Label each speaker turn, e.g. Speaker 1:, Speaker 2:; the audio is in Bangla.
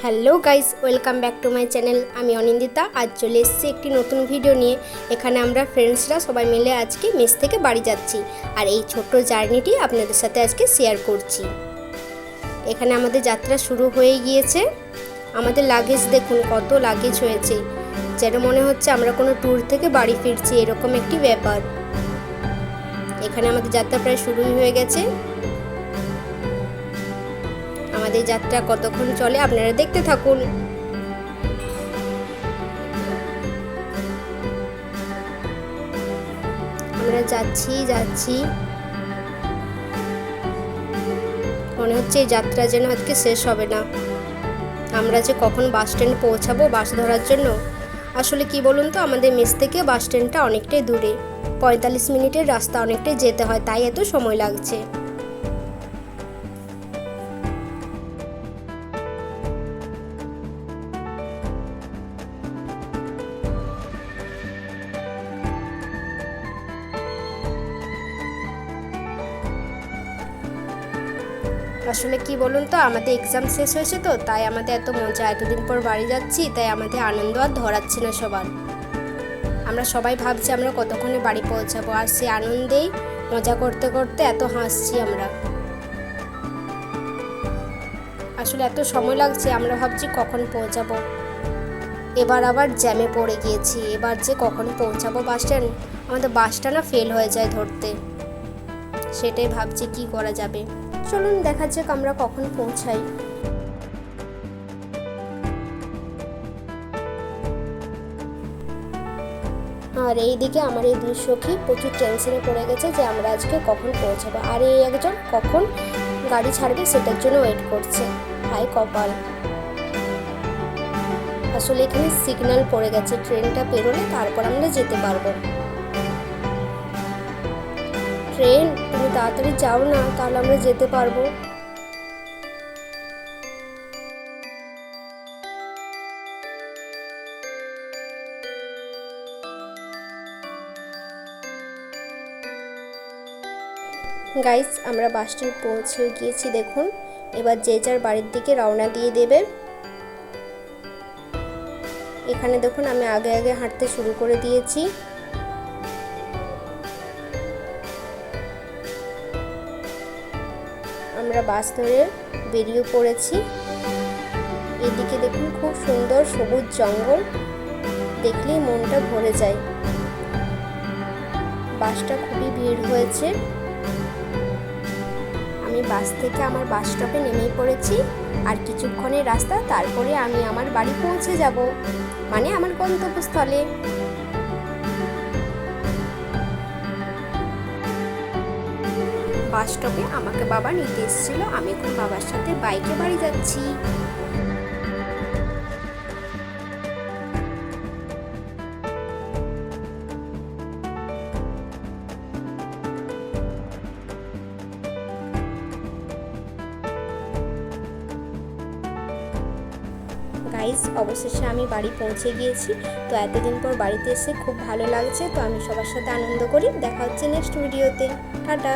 Speaker 1: Hello guys, welcome back to my channel. আমি অনিন্দিতা। আজ চলে এসেছি একটি নতুন ভিডিও নিয়ে। এখানে আমরা ফ্রেন্ডসরা সবাই মিলে আজকে মেস থেকে বাড়ি যাচ্ছি, আর এই ছোট্ট জার্নিটি আপনাদের সাথে আজকে শেয়ার করছি। এখানে আমাদের যাত্রা শুরু হয়ে গিয়েছে। আমাদের লাগেজ দেখুন, কত লাগেজ হয়েছে, যেন মনে হচ্ছে আমরা কোনো ট্যুর থেকে বাড়ি ফিরছি, এরকম একটি ব্যাপার। এখানে আমাদের যাত্রা প্রায় শুরুই হয়ে গেছে। আমাদের যাত্রা কতক্ষণ চলে আপনারা দেখতে থাকুন। আমরা যাচ্ছি মনে হচ্ছে এই যাত্রা যেন আজকে শেষ হবে না। আমরা যে কখন বাস স্ট্যান্ড পৌঁছাবো বাস ধরার জন্য। আসলে কি বলুন তো, আমাদের মেস থেকে বাস স্ট্যান্ডটা অনেকটাই দূরে, 45 মিনিটের রাস্তা, অনেকটাই যেতে হয়, তাই এত সময় লাগছে। আসলে কি বলুন তো, আমাদের এক্সাম শেষ হয়েছে তো, তাই আমাদের এত মজা, এতদিন পর বাড়ি যাচ্ছি, তাই আমাদের আনন্দ আর ধরাচ্ছি না সবার। আমরা সবাই ভাবছি আমরা কতক্ষণে বাড়ি পৌঁছাবো, আর সে আনন্দেই মজা করতে করতে এত হাসছি আমরা। আসলে এত সময় লাগছে, আমরা ভাবছি কখন পৌঁছাবো। এবার আবার জ্যামে পড়ে গিয়েছি, এবার যে কখন পৌঁছাবো বাস স্ট্যান্ড, আমাদের বাসটা না ফেল হয়ে যায় ধরতে। সেটাই ভাবছি কি করা যাবে। চলুন দেখা যাক আমরা কখন পৌঁছাই। আর এইদিকে আমার এই দুই সখী প্রচুর টেনশনে পড়ে গেছে যে আমরা আজকে কখন পৌঁছাবো, আর এই একজন কখন গাড়ি ছাড়বে সেটার জন্য ওয়েট করছে। হায় কপাল। আসলে এখানে সিগন্যাল পড়ে গেছে, ট্রেনটা পেরোলে তারপর আমরা যেতে পারবো। ট্রেন, তুমি তাড়াতাড়ি যাও না, তাহলে আমরা যেতে পারবো। গাইস, আমরা বাস স্ট্যান্ড পৌঁছে গিয়েছি দেখুন। এবার যে যার বাড়ির দিকে রওনা দিয়ে দেবে। এখানে দেখুন আমি আগে আগে হাঁটতে শুরু করে দিয়েছি। আমরা বাস ধরে বেরিয়ে পড়েছি। এদিকে দেখুন খুব সুন্দর সবুজ জঙ্গল, দেখলেই মনটা ভরে যায়। বাসটা খুবই ভিড় হয়েছে। আমি বাস থেকে আমার বাস স্টপে নেমেই পড়েছি। আর কিছুক্ষণের রাস্তা, তারপরে আমি আমার বাড়ি পৌঁছে যাব, মানে আমার গন্তব্যস্থলে। বাস স্টপে আমাকে বাবা নিতে এসেছিল, আমি এখন বাবার সাথে বাইকে বাড়ি যাচ্ছি। গাইস, অবশেষে আমি বাড়ি পৌঁছে গিয়েছি। তো এতদিন পর বাড়িতে এসে খুব ভালো লাগছে। তো আমি সবার সাথে আনন্দ করি। দেখা হচ্ছে নেক্সট ভিডিওতে। টাটা।